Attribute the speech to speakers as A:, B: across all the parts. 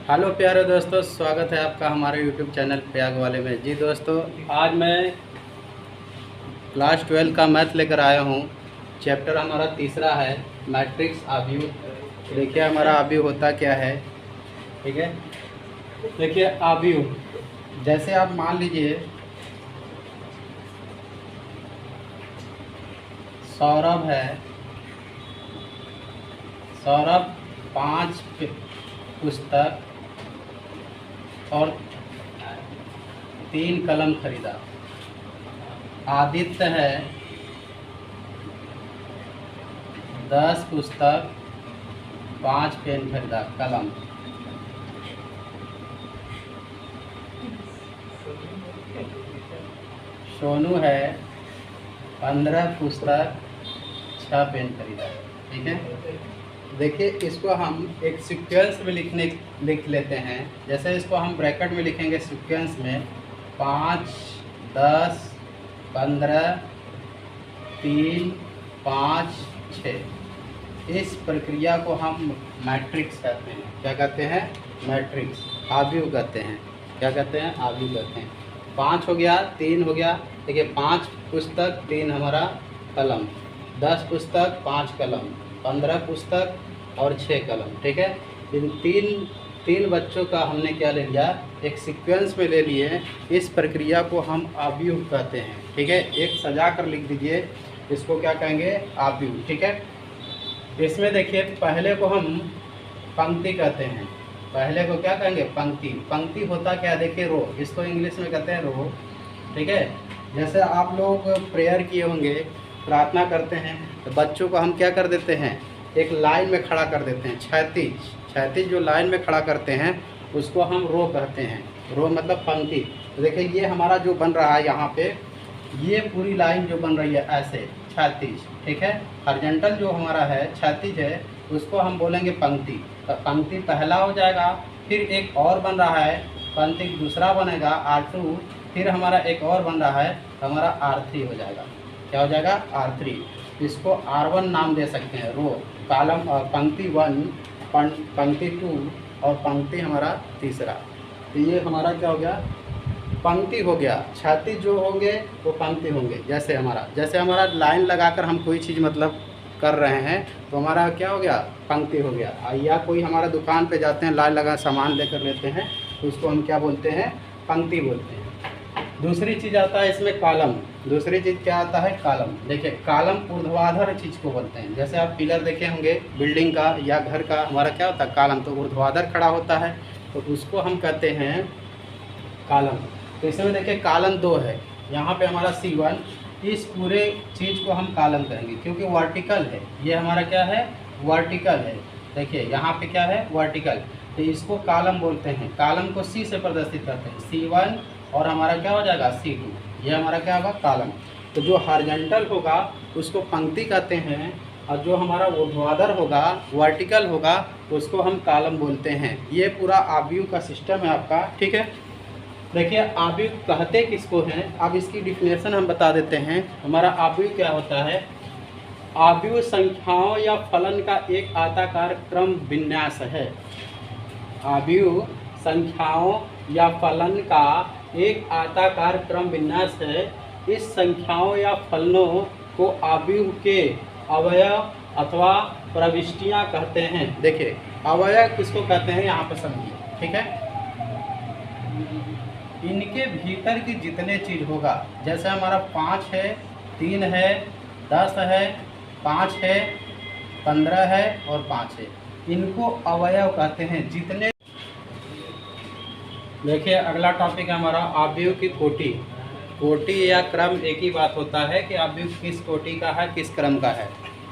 A: Hello प्यारे दोस्तों, स्वागत है आपका हमारे यूट्यूब चैनल प्रयाग वाले में। जी दोस्तों, आज मैं क्लास 12 का मैथ लेकर आया हूँ। चैप्टर हमारा तीसरा है, मैट्रिक्स आव्यूह। देखिए हमारा आव्यूह होता क्या है। ठीक है, देखिए आव्यूह, जैसे आप मान लीजिए सौरभ है। सौरभ 5 पुस्तक और 3 कलम खरीदा। आदित्य है 10 पुस्तक 5 पेन खरीदा, कलम। सोनू है 15 पुस्तक 6 पेन खरीदा। ठीक है, देखिए इसको हम एक सीक्वेंस में लिख लेते हैं। जैसे इसको हम ब्रैकेट में लिखेंगे सीक्वेंस में 5, 10, 15, 3, 5, 6। इस प्रक्रिया को हम मैट्रिक्स कहते हैं। क्या कहते हैं? मैट्रिक्स। आव्यूह कहते हैं। क्या कहते हैं? आव्यूह कहते हैं। 5 हो गया, 3 हो गया। देखिए 5 पुस्तक 3 हमारा कलम, 10 पुस्तक 5 कलम, 15 पुस्तक और 6 कलम। ठीक है, इन तीन बच्चों का हमने क्या ले लिया, एक सीक्वेंस में ले लिए। इस प्रक्रिया को हम आव्यूह कहते हैं। ठीक है, एक सजा कर लिख दीजिए, इसको क्या कहेंगे? आव्यूह। ठीक है, इसमें देखिए पहले को हम पंक्ति कहते हैं। पहले को क्या कहेंगे? पंक्ति। पंक्ति होता क्या? देखिए रो, इसको इंग्लिश में कहते हैं रो। ठीक है, जैसे आप लोग प्रेयर किए होंगे, प्रार्थना करते हैं, तो बच्चों को हम क्या कर देते हैं? एक लाइन में खड़ा कर देते हैं। क्षैतिज जो लाइन में खड़ा करते हैं उसको हम रो कहते हैं। रो मतलब पंक्ति। तो देखिए ये हमारा जो बन रहा है यहाँ पे, ये पूरी लाइन जो बन रही है ऐसे क्षैतिज। ठीक है, हॉरिजॉन्टल जो हमारा है क्षैतिज है, उसको हम बोलेंगे पंक्ति। तो पंक्ति पहला हो जाएगा, फिर एक और बन रहा है, पंक्ति दूसरा बनेगा R2, फिर हमारा एक और बन रहा है, तो हमारा R3 हो जाएगा। क्या हो जाएगा? R3। इसको R1 नाम दे सकते हैं, रो, कॉलम, और पंक्ति 1, पंक्ति 2 और पंक्ति हमारा तीसरा। तो ये हमारा क्या हो गया? पंक्ति हो गया। क्षैतिज जो होंगे वो पंक्ति होंगे। जैसे हमारा लाइन लगाकर हम कोई चीज़ मतलब कर रहे हैं, तो हमारा क्या हो गया? पंक्ति हो गया। या कोई हमारा दुकान पे जाते हैं, लाइन लगा सामान लेकर लेते हैं, तो उसको हम क्या बोलते हैं? पंक्ति बोलते हैं। दूसरी चीज़ आता है इसमें कॉलम। दूसरी चीज़ क्या आता है? कॉलम। देखिए कॉलम ऊर्ध्वाधर चीज़ को बोलते हैं। जैसे आप पिलर देखे होंगे बिल्डिंग का या घर का, हमारा क्या होता है? कॉलम। तो ऊर्ध्वाधर खड़ा होता है, तो उसको हम कहते हैं कॉलम। तो इसमें देखिए कॉलम 2 है, यहाँ पे हमारा C1। इस पूरे चीज़ को हम कॉलम कहेंगे क्योंकि वर्टिकल है। ये हमारा क्या है? वर्टिकल है। देखिए यहाँ पे क्या है? वर्टिकल। तो इसको कॉलम बोलते हैं। कॉलम को C से प्रदर्शित करते हैं, C1, और हमारा क्या हो जाएगा? C2। ये हमारा क्या होगा? कॉलम। तो जो हॉरिजॉन्टल होगा उसको पंक्ति कहते हैं, और जो हमारा ऊर्ध्वाधर होगा, वर्टिकल होगा, उसको हम कॉलम बोलते हैं। ये पूरा आव्यूह का सिस्टम है आपका। ठीक है, देखिए आव्यूह कहते किसको हैं, अब इसकी डिफिनेशन हम बता देते हैं। हमारा आव्यूह क्या होता है? आव्यूह संख्याओं या फलन का एक आयताकार क्रम विन्यास है। आव्यूह संख्याओं या फलन का एक आयताकार क्रम विन्यास है। इस संख्याओं या फलनों को आव्यूह के अवयव अथवा प्रविष्टियां कहते हैं। देखिए अवयव किसको कहते हैं यहाँ पर समझिए। ठीक है, इनके भीतर की जितने चीज़ होगा, जैसे हमारा 5 है, 3 है, 10 है, 5 है, 15 है और 5 है, इनको अवयव कहते हैं। जितने, देखिए अगला टॉपिक है हमारा आव्यूह की कोटि। कोटि या क्रम एक ही बात होता है कि आव्यूह किस कोटि का है, किस क्रम का है।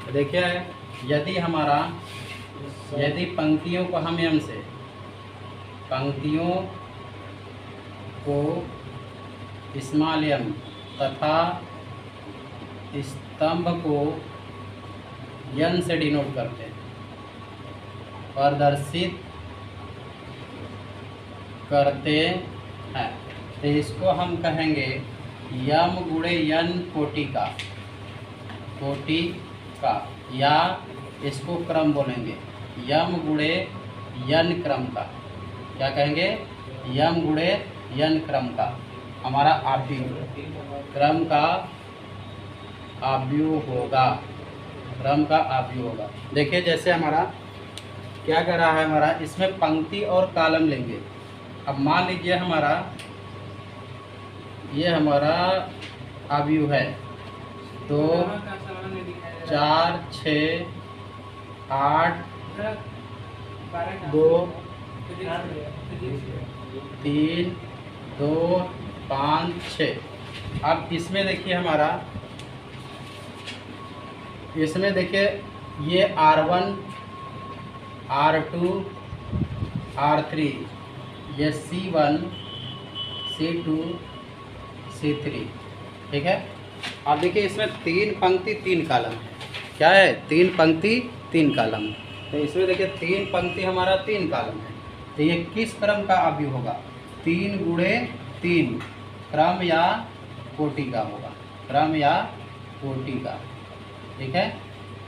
A: तो देखिए यदि पंक्तियों को हम एम से, पंक्तियों को स्मॉल m तथा स्तंभ को n से डिनोट करते हैं, प्रदर्शित करते हैं, तो इसको हम कहेंगे यम गुणे n कोटि का, या इसको क्रम बोलेंगे, यम गुणे n क्रम का। क्या कहेंगे, यम गुणे यन क्रम का हमारा आव्यूह, क्रम का आव्यूह होगा, क्रम का आव्यूह होगा। देखिए जैसे हमारा क्या कर रहा है, हमारा इसमें पंक्ति और कॉलम लेंगे। अब मान लीजिए हमारा ये हमारा आव्यूह है, 2 4 6 8 2 3 2 5 6। अब इसमें देखिए हमारा, इसमें देखिए ये R1 R2 R3, ये C1 C2 C3, ठीक है। अब देखिए इसमें 3 पंक्ति 3 कॉलम है। क्या है, 3 पंक्ति 3 कॉलम। तो इसमें देखिए 3 पंक्ति हमारा 3 कॉलम है, तो ये किस क्रम का आव्यूह होगा, 3 गुणे 3, क्रम या कोटि का होगा, क्रम या कोटि का, ठीक है।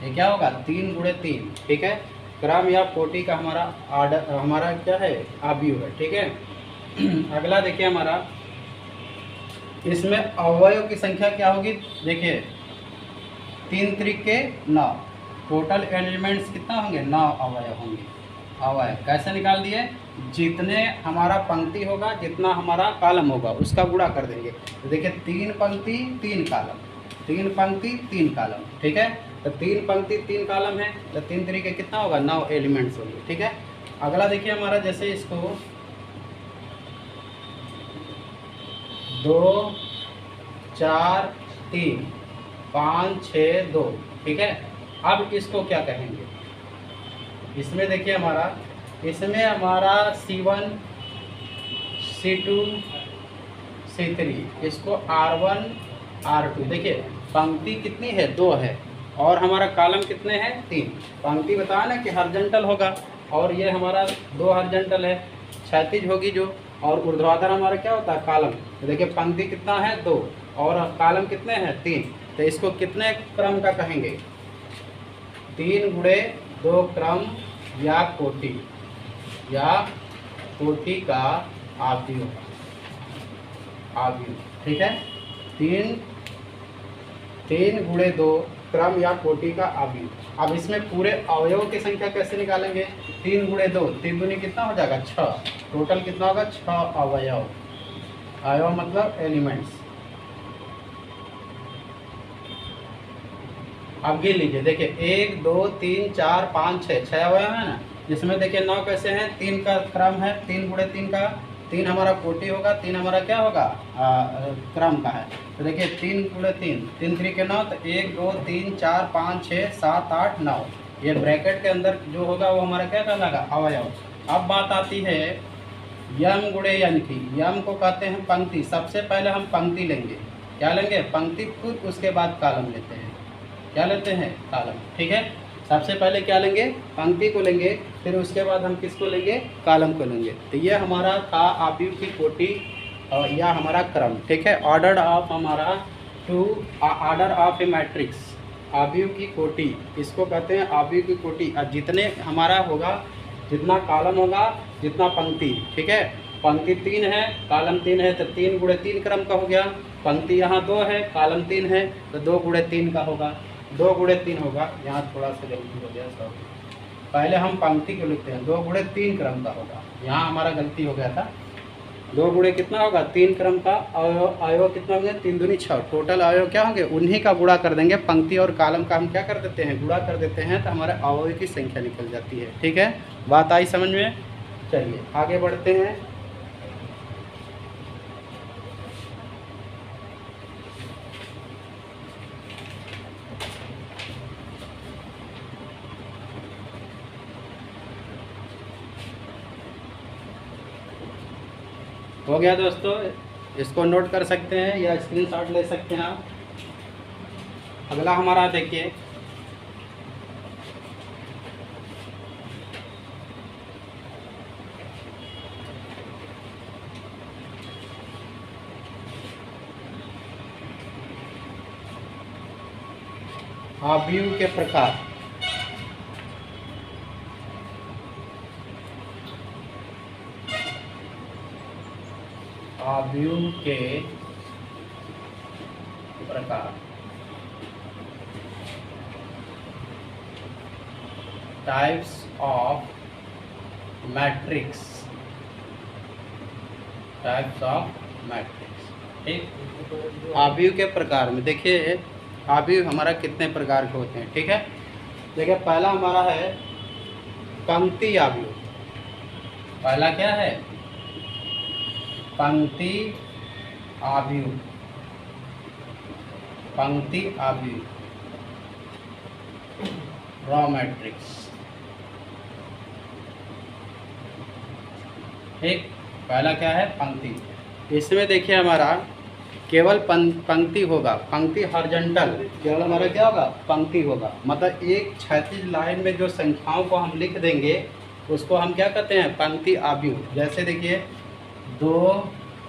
A: ये क्या होगा, 3 गुणे 3, ठीक है, क्रम या कोटि का हमारा आर्डर, हमारा क्या है, आव्यूह है, ठीक है। अगला देखिए हमारा, इसमें अवयव की संख्या क्या होगी, देखिए 3 त्रिके 9, टोटल एलिमेंट्स कितना होंगे, 9 अवयव होंगे। अवयव कैसे निकाल दिए, जितने हमारा पंक्ति होगा जितना हमारा कॉलम होगा उसका गुणा कर देंगे। तो देखिए 3 पंक्ति 3 कॉलम, 3 पंक्ति 3 कॉलम, ठीक है। तो 3 पंक्ति 3 कॉलम है, तो 3 तरीके कितना होगा, 9 एलिमेंट्स होंगे, ठीक है। अगला देखिए हमारा, जैसे इसको 2 4 3 5 6 2, ठीक है। अब इसको क्या कहेंगे, इसमें देखिए हमारा, इसमें हमारा C1 C2 C3, इसको R1 R2, देखिए पंक्ति कितनी है, 2 है, और हमारा कॉलम कितने हैं, 3। पंक्ति बताया ना कि हॉरिजॉन्टल होगा, और ये हमारा 2 हॉरिजॉन्टल है, क्षैतिज होगी जो, और ऊर्ध्वाधर हमारा क्या होता है, कॉलम। तो देखिए पंक्ति कितना है, 2, और कॉलम कितने हैं, 3। तो इसको कितने क्रम का कहेंगे, 3 गुणे 2 क्रम या कोटि, या कोटि का आव्यूह, आव्यूह, ठीक है। 3 गुणे 2 क्रम या कोटि का आव्यूह। अब इसमें पूरे अवयव की संख्या कैसे निकालेंगे, 3 गुणे 2, 3 दूनी कितना हो जाएगा, 6, टोटल कितना होगा, 6 अवयव, अवयव मतलब एलिमेंट्स। अब गिन लीजिए, देखिए 1 2 3 4 5 6, 6 अवयव है ना। जिसमें देखिए 9 कैसे हैं, 3 का क्रम है, 3 गुणे 3 का, 3 हमारा कोटि होगा, 3 हमारा क्या होगा, क्रम का है। तो देखिए 3 गुणे 3, 3 3 के 9, तो 1 2 3 4 5 6 7 8 9, ये ब्रैकेट के अंदर जो होगा वो हमारा क्या कहलाएगा, अवयव। अब बात आती है यम गुणे यन की। यम को कहते हैं पंक्ति। सबसे पहले हम पंक्ति लेंगे, क्या लेंगे, पंक्ति, फिर उसके बाद कॉलम लेते हैं। क्या लेते हैं, कॉलम, ठीक है। सबसे पहले क्या लेंगे, पंक्ति को लेंगे, फिर उसके बाद हम किसको लेंगे, कॉलम को लेंगे। तो ये हमारा था आव्यूह की कोटि या हमारा क्रम, ठीक है। ऑर्डर ऑफ हमारा two order of a matrix, आव्यूह की कोटि, इसको कहते हैं आव्यूह की कोटि। और जितने हमारा होगा, जितना कॉलम होगा जितना पंक्ति, ठीक है। पंक्ति 3 है, कॉलम 3 है, तो 3 गुणे 3 क्रम का हो गया। पंक्ति यहाँ 2 है, कॉलम 3 है, तो 2 गुणे 3 का होगा, 2 गुणे 3 होगा। यहाँ थोड़ा सा गलती हो गया, सब पहले हम पंक्ति को लिखते हैं, 2 गुणे 3 क्रम का होगा, यहाँ हमारा गलती हो गया था। 2 गुणे कितना होगा, 3 क्रम का। अवयव कितना होंगे, 3 दूनी 6, टोटल अवयव क्या होंगे, उन्हीं का गुणा कर देंगे। पंक्ति और कॉलम का हम क्या कर देते हैं, गुणा कर देते हैं, तो हमारे अवयव की संख्या निकल जाती है, ठीक है। बात आई समझ में। चलिए आगे बढ़ते हैं। हो गया दोस्तों, इसको नोट कर सकते हैं या स्क्रीनशॉट ले सकते हैं आप। अगला हमारा देखिए, आव्यूह के प्रकार। आव्यूह के प्रकार, types of matrix, types of matrix. ठीक, आव्यूह के प्रकार में देखिए आव्यूह हमारा कितने प्रकार के होते हैं। ठीक है, देखिए पहला हमारा है पंक्ति आव्यूह। पहला क्या है? पंक्ति आव्यूह, पंक्ति आव्यूह, रॉ मैट्रिक्स। ठीक, पहला क्या है? पंक्ति। इसमें देखिए हमारा केवल पंक्ति होगा, पंक्ति हॉरिजॉन्टल, केवल हमारा क्या होगा? पंक्ति होगा। मतलब एक क्षैतिज लाइन में जो संख्याओं को हम लिख देंगे उसको हम क्या कहते हैं? पंक्ति आव्यूह। जैसे देखिए 2,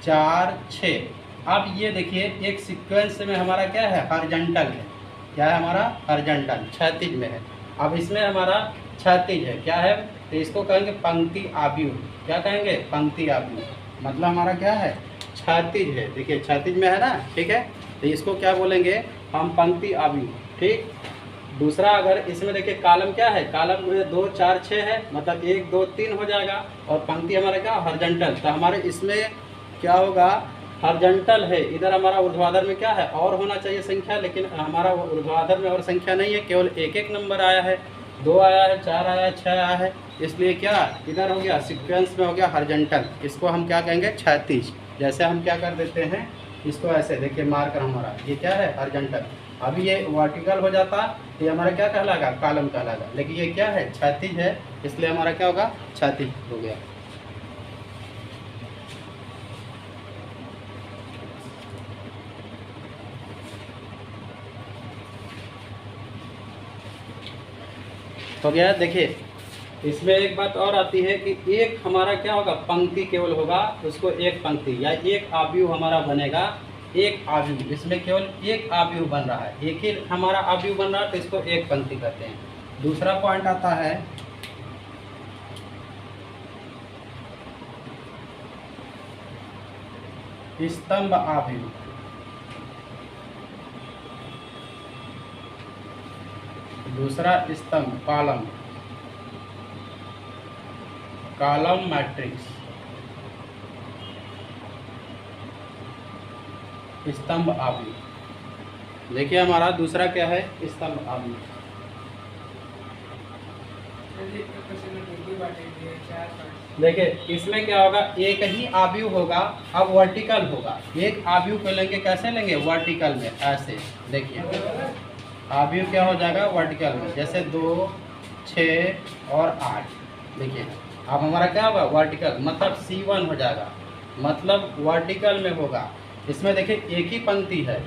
A: 4, 6। अब ये देखिए एक सीक्वेंस में हमारा क्या है? हॉरिजॉन्टल है। क्या है हमारा? हॉरिजॉन्टल, क्षैतिज में है। अब इसमें हमारा क्षैतिज है, क्या है? तो इसको कहेंगे पंक्ति आव्यूह। क्या कहेंगे? पंक्ति आव्यूह। मतलब हमारा क्या है? क्षैतिज है। देखिए क्षैतिज में है ना, ठीक है, तो इसको क्या बोलेंगे हम? पंक्ति आव्यूह। ठीक, दूसरा अगर इसमें देखिए कॉलम क्या है? कॉलम में 2, 4, 6 है, मतलब 1, 2, 3 हो जाएगा। और पंक्ति हमारा क्या? हॉरिजॉन्टल। तो हमारे इसमें क्या होगा? हॉरिजॉन्टल है। इधर हमारा ऊर्ध्वाधर में क्या है? और होना चाहिए संख्या, लेकिन हमारा ऊर्ध्वाधर में और संख्या नहीं है, केवल एक एक नंबर आया है। 2 आया है, 4 आया है, 6 आया है, इसलिए क्या इधर हो गया? सीक्वेंस में हो गया हॉरिजॉन्टल। इसको हम क्या कहेंगे? क्षैतिज। जैसे हम क्या कर देते हैं इसको ऐसे, देखिए मार्कर हमारा ये क्या है? हॉरिजॉन्टल। अभी ये वर्टिकल हो जाता तो ये हमारा क्या कहलाएगा? कॉलम कहलाएगा। लेकिन ये क्या है? क्षैतिज है, इसलिए हमारा क्या होगा? क्षैतिज हो गया। हो गया। देखिए इसमें एक बात और आती है कि एक हमारा क्या होगा? पंक्ति केवल होगा, उसको एक पंक्ति या एक आव्यूह हमारा बनेगा। एक आव्यूह, इसमें केवल एक आव्यूह बन रहा है, एक ही हमारा आव्यूह बन रहा है, तो इसको एक पंक्ति कहते हैं। दूसरा पॉइंट आता है स्तंभ आव्यूह। दूसरा स्तंभ, कॉलम, कॉलम मैट्रिक्स, स्तंभ आव्यूह। देखिए हमारा दूसरा क्या है? स्तंभ आव्यूह। देखिए इसमें क्या होगा? एक ही आव्यूह होगा, अब वर्टिकल होगा। एक आव्यूह को लेंगे, कैसे लेंगे? वर्टिकल में, ऐसे। देखिए आव्यूह क्या हो जाएगा? वर्टिकल में। जैसे 2, 6 और 8। देखिए अब हमारा क्या होगा? वर्टिकल, मतलब C1 हो जाएगा, मतलब वर्टिकल में होगा। इसमें देखिए एक ही पंक्ति है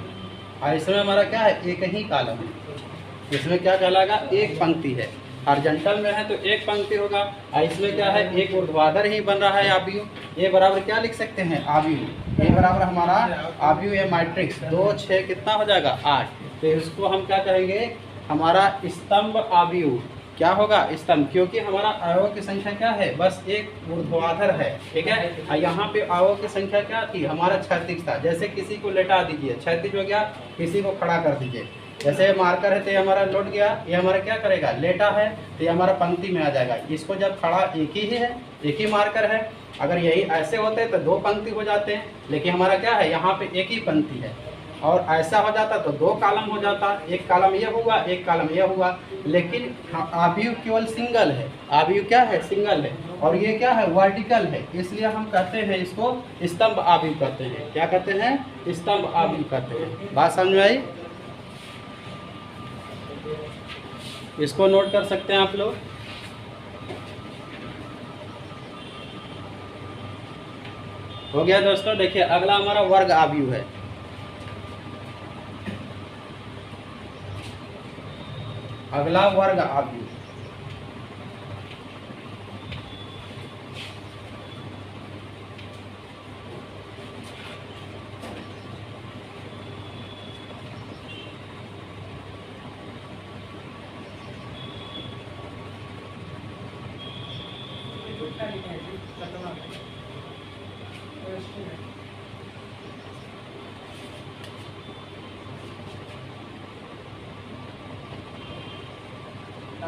A: और इसमें हमारा क्या है? एक ही कॉलम है। इसमें क्या कहलाएगा? एक पंक्ति है। हॉरिजॉन्टल में है तो एक पंक्ति होगा, और इसमें क्या है? एक ऊर्ध्वाधर ही बन रहा है आव्यूह। ए बराबर क्या लिख सकते हैं? आव्यूह। ए बराबर हमारा आव्यूह या मैट्रिक्स 2, 6 कितना हो जाएगा? 8। तो इसको हम क्या कहेंगे? हमारा स्तंभ आव्यूह। क्या होगा? स्तंभ, क्योंकि हमारा अवयव की संख्या क्या है? बस एक ऊर्ध्वाधर है, ठीक है। और यहाँ पे अवयव की संख्या क्या थी? हमारा क्षैतिज था। जैसे किसी को लेटा दीजिए, क्षैतिज हो गया, किसी को खड़ा कर दीजिए। जैसे मार्कर है तो ये हमारा लौट गया, ये हमारा क्या करेगा? लेटा है तो ये हमारा पंक्ति में आ जाएगा। इसको जब खड़ा एक ही है, एक ही मार्कर है। अगर यही ऐसे होते तो 2 पंक्ति हो जाते हैं, लेकिन हमारा क्या है? यहाँ पे एक ही पंक्ति है। और ऐसा हो जाता तो 2 कॉलम हो जाता, एक कॉलम ये हुआ, एक कॉलम ये हुआ। लेकिन आव्यूह केवल सिंगल है। आव्यूह क्या है? सिंगल है। और ये क्या है? वर्टिकल है, इसलिए हम कहते हैं इसको स्तंभ आव्यूह कहते हैं। क्या कहते हैं? स्तंभ आव्यूह कहते हैं। बात समझ में आई? इसको नोट कर सकते हैं आप लोग। हो गया दोस्तों। देखिए अगला हमारा वर्ग आव्यूह है। अगला वर्ग आव्यूह।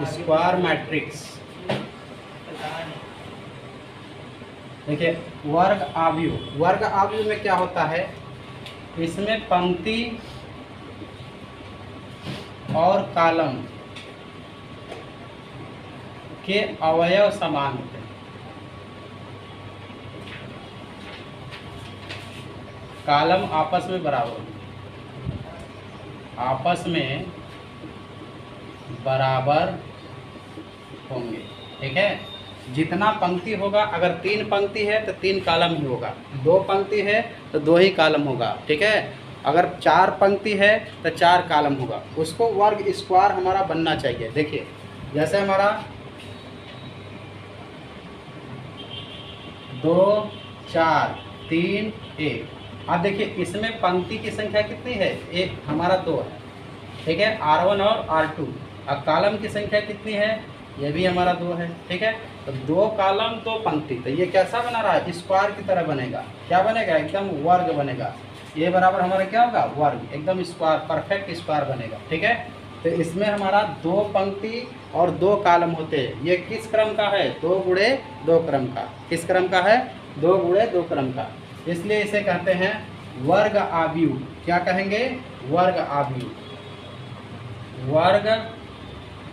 A: Square matrix. देखिए वर्ग आव्यूह, वर्ग आव्यूह में क्या होता है, इसमें पंक्ति और कॉलम के अवयव समान होते हैं। कॉलम आपस में बराबर होंगे, आपस में बराबर होंगे, ठीक है। जितना पंक्ति होगा, अगर 3 पंक्ति है तो 3 कॉलम ही होगा, 2 पंक्ति है तो 2 ही कॉलम होगा, ठीक है। अगर 4 पंक्ति है तो 4 कॉलम होगा। उसको वर्ग स्क्वायर हमारा बनना चाहिए। देखिए जैसे हमारा 2 4 3 1। अब देखिए इसमें पंक्ति की संख्या कितनी है, एक हमारा 2 है, ठीक है, R1 और R2। अब कॉलम की संख्या कितनी है, ये भी हमारा 2 है, ठीक है। तो 2 कॉलम 2 पंक्ति, तो ये कैसा बना रहा है, स्क्वायर की तरह बनेगा। क्या बनेगा, एकदम वर्ग बनेगा। ये बराबर हमारा क्या होगा, वर्ग, एकदम स्क्वायर, परफेक्ट स्क्वायर बनेगा, ठीक है। तो इसमें हमारा 2 पंक्ति और 2 कॉलम होते हैं। ये किस क्रम का है, 2 गुणे 2 क्रम का। किस क्रम का है, 2 गुणे 2 क्रम का। इसलिए इसे कहते हैं वर्ग आव्यूह। क्या कहेंगे, वर्ग आव्यूह, वर्ग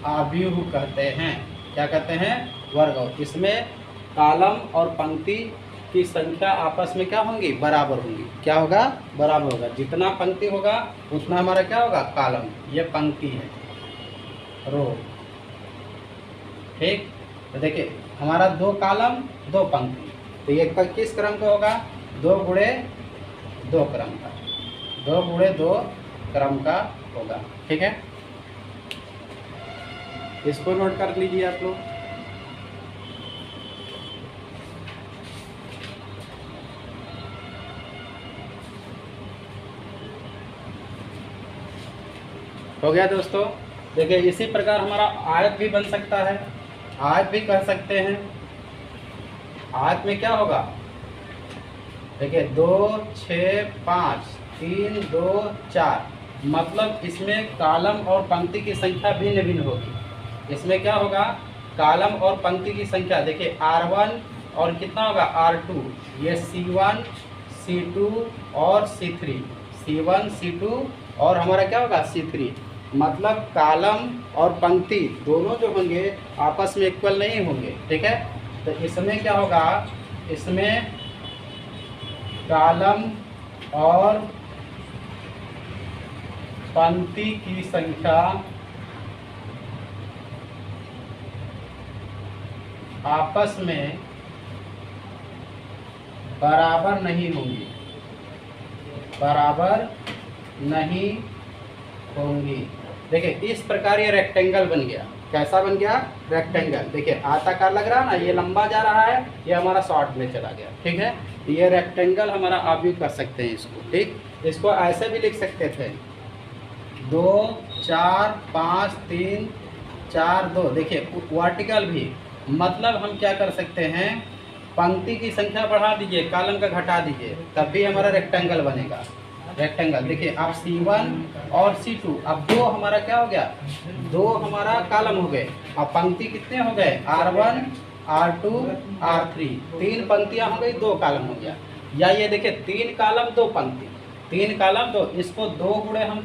A: आव्यूह कहते हैं। क्या कहते हैं, वर्ग। इसमें कॉलम और पंक्ति की संख्या आपस में क्या होंगी, बराबर होंगी। क्या होगा, बराबर होगा। जितना पंक्ति होगा उतना हमारा क्या होगा, कॉलम। ये पंक्ति है, रो, ठीक। तो देखिए हमारा 2 कॉलम 2 पंक्ति, तो ये किस क्रम का होगा, 2 गुणे 2 क्रम का, 2 गुणे 2 क्रम का होगा, ठीक है। इसको नोट कर लीजिए आप लोग। हो गया दोस्तों। देखिए इसी प्रकार हमारा आयत भी बन सकता है, आयत भी कह सकते हैं। आयत में क्या होगा, देखिए 2 6 5 3 2 4, मतलब इसमें कॉलम और पंक्ति की संख्या भिन्न भिन्न होगी। इसमें क्या होगा, कॉलम और पंक्ति की संख्या, देखिए R1 और कितना होगा R2, ये C1 C2 और C3, C1 C2 और हमारा क्या होगा C3। मतलब कॉलम और पंक्ति दोनों जो होंगे आपस में इक्वल नहीं होंगे, ठीक है। तो इसमें क्या होगा, इसमें कॉलम और पंक्ति की संख्या आपस में बराबर नहीं होंगी, बराबर नहीं होंगी। देखिए इस प्रकार ये रेक्टेंगल बन गया। कैसा बन गया, रेक्टेंगल। देखिए आयताकार लग रहा है ना, ये लंबा जा रहा है, ये हमारा शॉर्ट में चला गया, ठीक है। ये रेक्टेंगल हमारा आव्यूह कर सकते हैं इसको, ठीक। इसको ऐसे भी लिख सकते थे, 2 4 5 3 4 2। देखिए वर्टिकल भी, मतलब हम क्या कर सकते हैं, पंक्ति की संख्या बढ़ा दीजिए, कॉलम का घटा दीजिए, तब भी हमारा रेक्टेंगल बनेगा। रेक्टेंगल देखिए अब C1 और C2, अब 2 हमारा क्या हो गया, 2 हमारा कॉलम हो गए। अब पंक्ति कितने हो गए, R1 R2 R3, 3 पंक्तियां हो गई, 2 कॉलम हो गया। या ये देखिए 3 कॉलम 2 पंक्ति, 3 कॉलम 2, इसको 2 गुणे हम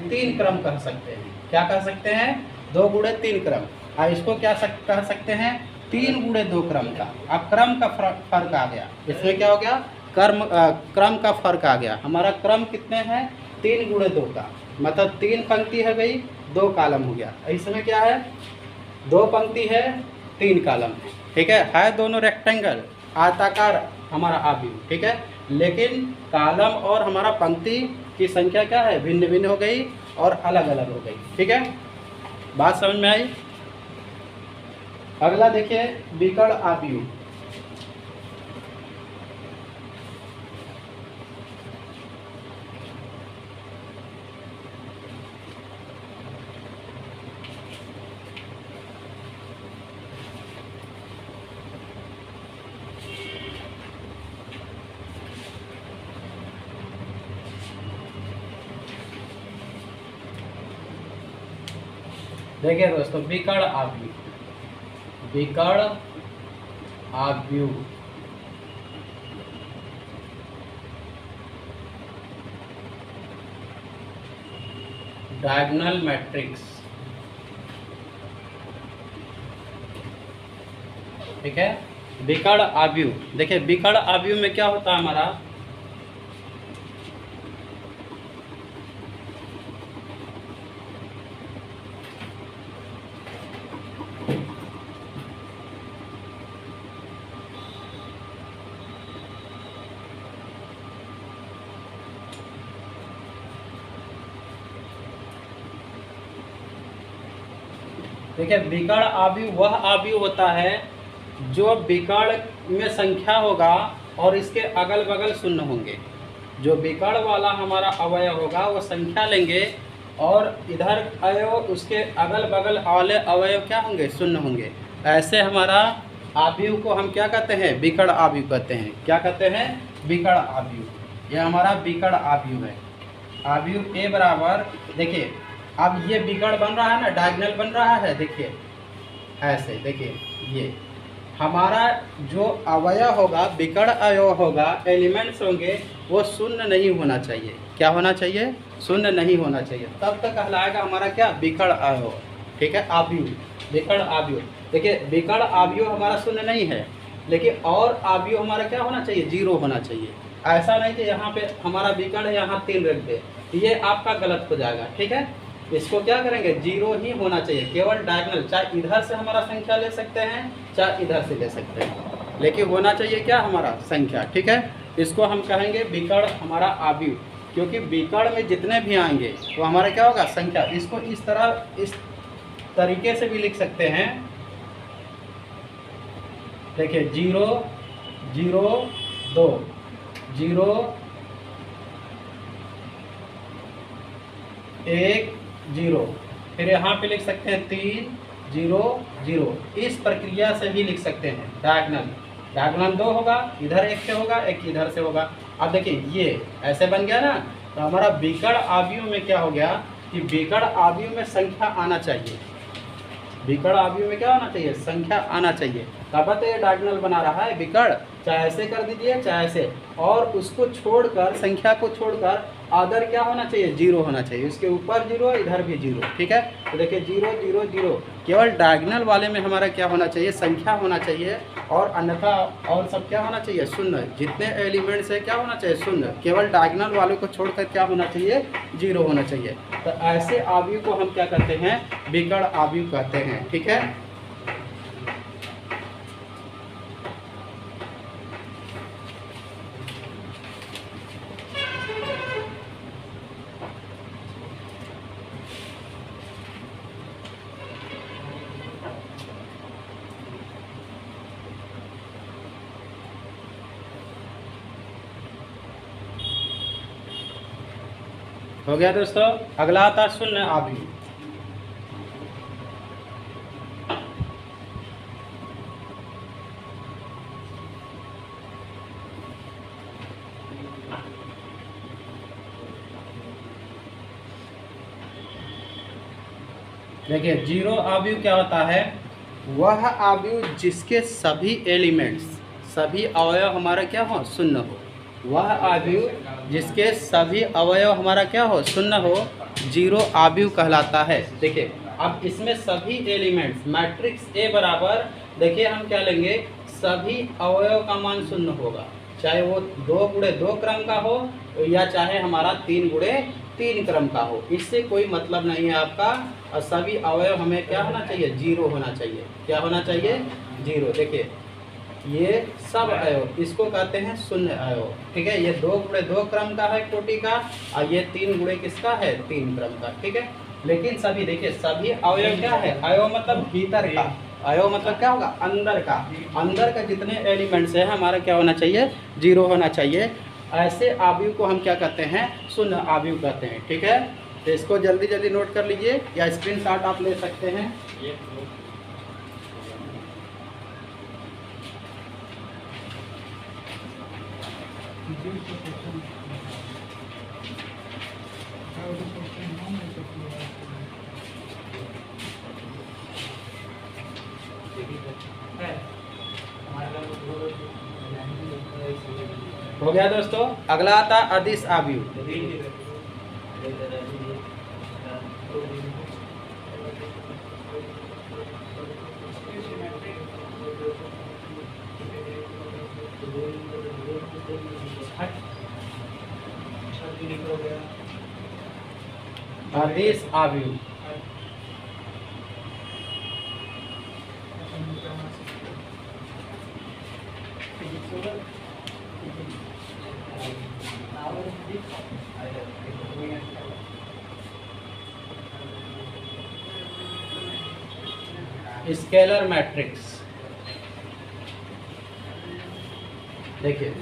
A: 3 क्रम कह सकते हैं। क्या कह सकते हैं, 2 गुणे 3 क्रम। अब इसको क्या कह सकते हैं, 3 गुणे 2 क्रम का। अब क्रम का फर्क आ गया, इसमें क्या हो गया, क्रम का फर्क आ गया। हमारा क्रम कितने हैं, 3 गुणे 2 का, मतलब 3 पंक्ति है गई, 2 कॉलम हो गया। इसमें क्या है, 2 पंक्ति है, 3 कॉलम है, ठीक है दोनों रेक्टेंगल, आयताकार हमारा आव्यूह, ठीक है। लेकिन कॉलम और हमारा पंक्ति की संख्या क्या है, भिन्न भिन्न हो गई और अलग अलग हो गई, ठीक है। बात समझ में आई। अगला देखिए विकर्ण आव्यूह। देखिए दोस्तों, विकर्ण आव्यूह, विकर्ण आव्यूह डायगोनल मैट्रिक्स, ठीक है। विकर्ण आव्यूह, देखिए विकर्ण आव्यूह में क्या होता है हमारा, देखिए विकर्ण आव्यूह वह आव्यूह होता है जो विकर्ण में संख्या होगा और इसके अगल बगल शून्य होंगे। जो विकर्ण वाला हमारा अवयव होगा वो संख्या लेंगे और इधर अवयव उसके अगल बगल वाले अवयव क्या होंगे, शून्य होंगे। ऐसे हमारा आव्यूह को हम क्या कहते हैं, विकर्ण आव्यूह कहते हैं। क्या कहते हैं, विकर्ण आव्यूह। यह हमारा विकर्ण आव्यूह है। आव्यूह ए बराबर, देखिए अब ये विकर्ण बन रहा है ना, डायगोनल बन रहा है। देखिए ऐसे, देखिए ये हमारा जो अवयव होगा, विकर्ण अवयव होगा, एलिमेंट्स होंगे, वो शून्य नहीं होना चाहिए। क्या होना चाहिए, शून्य नहीं होना चाहिए। तब तक कहलाएगा हमारा क्या, विकर्ण अवयव, ठीक है। आव्यूह, विकर्ण आव्यूह। देखिए विकर्ण आव्यूह हमारा शून्य नहीं है, लेकिन और आव्यूह हमारा क्या होना चाहिए, 0 होना चाहिए। ऐसा नहीं कि यहाँ पे हमारा विकर्ण है, यहाँ 3 रख दे, ये आपका गलत हो जाएगा, ठीक है। इसको क्या करेंगे, 0 ही होना चाहिए, केवल डायगोनल। चाहे इधर से हमारा संख्या ले सकते हैं, चाहे इधर से ले सकते हैं, लेकिन होना चाहिए क्या, हमारा संख्या, ठीक है। इसको हम कहेंगे विकर्ण हमारा आव्यूह, क्योंकि विकर्ण में जितने भी आएंगे वो हमारा क्या होगा, संख्या। इसको इस तरह, इस तरीके से भी लिख सकते हैं। देखिए 0 0 2 0 1 0, फिर यहाँ पे लिख सकते हैं 3 0 0। इस प्रक्रिया से भी लिख सकते हैं डायगोनल। डायगोनल 2 होगा, इधर 1 से होगा, 1 इधर से होगा। अब देखिए ये ऐसे बन गया ना, तो हमारा विकर्ण आव्यूह में क्या हो गया कि विकर्ण आव्यूह में संख्या आना चाहिए। विकर्ण आव्यूह में क्या आना चाहिए, संख्या आना चाहिए। तब तो ये डायगोनल बना रहा है विकर्ण। चाहे ऐसे कर दीजिए, चाहे ऐसे, और उसको छोड़कर, संख्या को छोड़कर अदर क्या होना चाहिए, 0 होना चाहिए। उसके ऊपर 0, इधर भी 0, ठीक है। तो देखिए 0 0 0, केवल डायगोनल वाले में हमारा क्या होना चाहिए, संख्या होना चाहिए, और अन्यथा और सब क्या होना चाहिए, शून्य। जितने एलिमेंट्स है क्या होना चाहिए, शून्य। केवल डायगोनल वालों को छोड़कर क्या होना चाहिए, 0 होना चाहिए। तो ऐसे आव्यूह को हम क्या कहते हैं, विकर्ण आव्यूह कहते हैं, ठीक है। हो गया दोस्तों। अगला आता शून्य आव्यूह। देखिए 0 आव्यूह क्या होता है, वह आव्यूह जिसके सभी एलिमेंट्स, सभी अवयव हमारा क्या हो, शून्य हो। वह आव्यूह जिसके सभी अवयव हमारा क्या हो, शून्य हो, 0 आव्यूह कहलाता है। देखिए अब इसमें सभी एलिमेंट्स, मैट्रिक्स ए बराबर, देखिए हम क्या लेंगे, सभी अवयव का मान शून्य होगा। चाहे वो 2 गुणे 2 क्रम का हो, या चाहे हमारा 3 गुणे 3 क्रम का हो, इससे कोई मतलब नहीं है आपका। और सभी अवयव हमें क्या होना चाहिए, 0 होना चाहिए। क्या होना चाहिए, 0। देखिए ये सब अवयव, इसको कहते हैं शून्य अवयव, ठीक है। ये 2 गुणे 2 क्रम का है कोटि का, और ये 3 गुणे किसका है, 3 क्रम का, ठीक है। लेकिन सभी, देखिए सभी अवयव क्या है, अवयव मतलब भीतर का, अवयव मतलब क्या होगा, अंदर का। अंदर का जितने एलिमेंट्स है हमारा क्या होना चाहिए, 0 होना चाहिए। ऐसे आव्यूह को हम क्या कहते हैं, शून्य आव्यूह कहते हैं, ठीक है। तो इसको जल्दी जल्दी नोट कर लीजिए, या स्क्रीनशॉट आप ले सकते हैं। हो गया दोस्तों। अगला आता है अदिश अवयव। अदिश अवयव स्केलर मैट्रिक्स। देखिए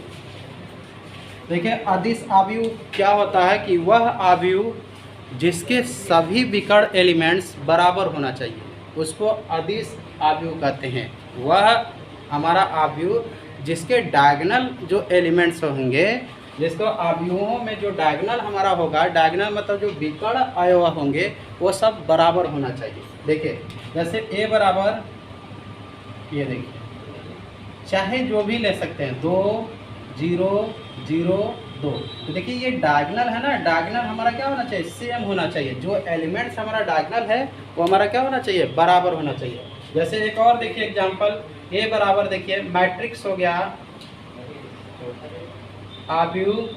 A: अदिश अवयव क्या होता है कि वह अवयव जिसके सभी विकर्ण एलिमेंट्स बराबर होना चाहिए उसको अदिश अवयव कहते हैं। वह हमारा अवयव जिसके डायगोनल जो एलिमेंट्स होंगे, जिसको अवयवों में जो डायगोनल हमारा होगा, डायगोनल मतलब जो विकर्ण अवयव होंगे वो सब बराबर होना चाहिए। देखिए जैसे a बराबर, ये देखिए चाहे जो भी ले सकते हैं 2 0 0 2। तो देखिए ये डायगोनल है ना, डायगोनल हमारा क्या होना चाहिए, सेम होना चाहिए। जो एलिमेंट्स हमारा डायगोनल है वो हमारा क्या होना चाहिए, बराबर होना चाहिए। जैसे एक और देखिए एग्जांपल, a बराबर देखिए मैट्रिक्स हो गया अवयव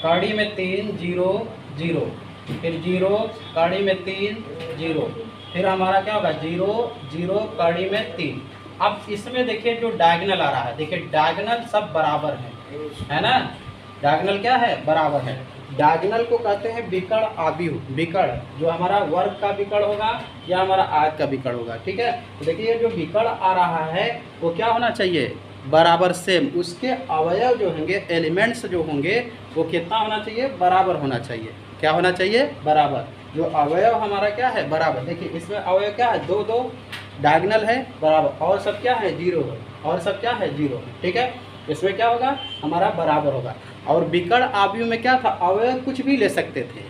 A: कड़ी में 3 0 0, फिर 0 कड़ी में 3 0, फिर हमारा क्या होगा 0 0 कड़ी में 3। अब इसमें देखिए जो डायगोनल आ रहा है, देखिए डायगोनल सब बराबर है ना, डायगोनल क्या है, बराबर है। डायगोनल को कहते हैं विकर्ण अवयव। विकर्ण जो हमारा वर्ग का विकर्ण होगा या हमारा आयत का विकर्ण होगा, ठीक है। तो देखिए जो विकर्ण आ रहा है वो क्या होना चाहिए, बराबर सेम। उसके अवयव जो होंगे, एलिमेंट्स जो होंगे वो कितना होना चाहिए, बराबर होना चाहिए। क्या होना चाहिए, बराबर। जो अवयव हमारा क्या है, बराबर। देखिए इसमें अवयव क्या है, 2 2 डायगोनल है बराबर, और सब क्या है 0 है, और सब क्या है 0, ठीक है। इसमें क्या होगा, हमारा बराबर होगा। और विकर्ण अवयव में क्या था, अवयव कुछ भी ले सकते थे,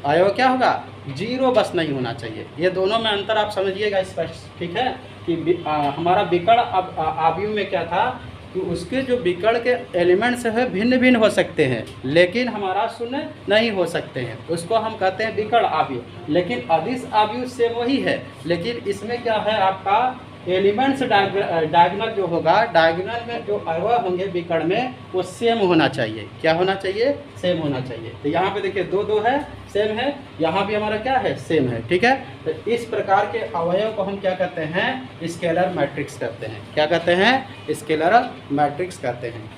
A: अवयव क्या होगा 0 बस नहीं होना चाहिए। ये दोनों में अंतर आप समझिएगा स्पष्ट, ठीक है। कि हमारा विकर्ण अवयव में क्या था कि उसके जो विकर्ण के एलिमेंट्स है भिन्न भिन्न हो सकते हैं, लेकिन हमारा शून्य नहीं हो सकते हैं, उसको हम कहते हैं विकर्ण अवयव। लेकिन अदिश अवयव से वही है, लेकिन इसमें क्या है, आपका एलिमेंट्स डायगोनल जो होगा, डायगोनल में जो अवयव होंगे विकर्ण में वो सेम होना चाहिए। क्या होना चाहिए, सेम होना चाहिए। तो यहाँ पे देखिए 2 2 है, सेम है, यहाँ भी हमारा क्या है, सेम है, ठीक है। तो इस प्रकार के अवयव को हम क्या कहते हैं, स्केलर मैट्रिक्स कहते हैं। क्या कहते हैं, स्केलर मैट्रिक्स कहते हैं।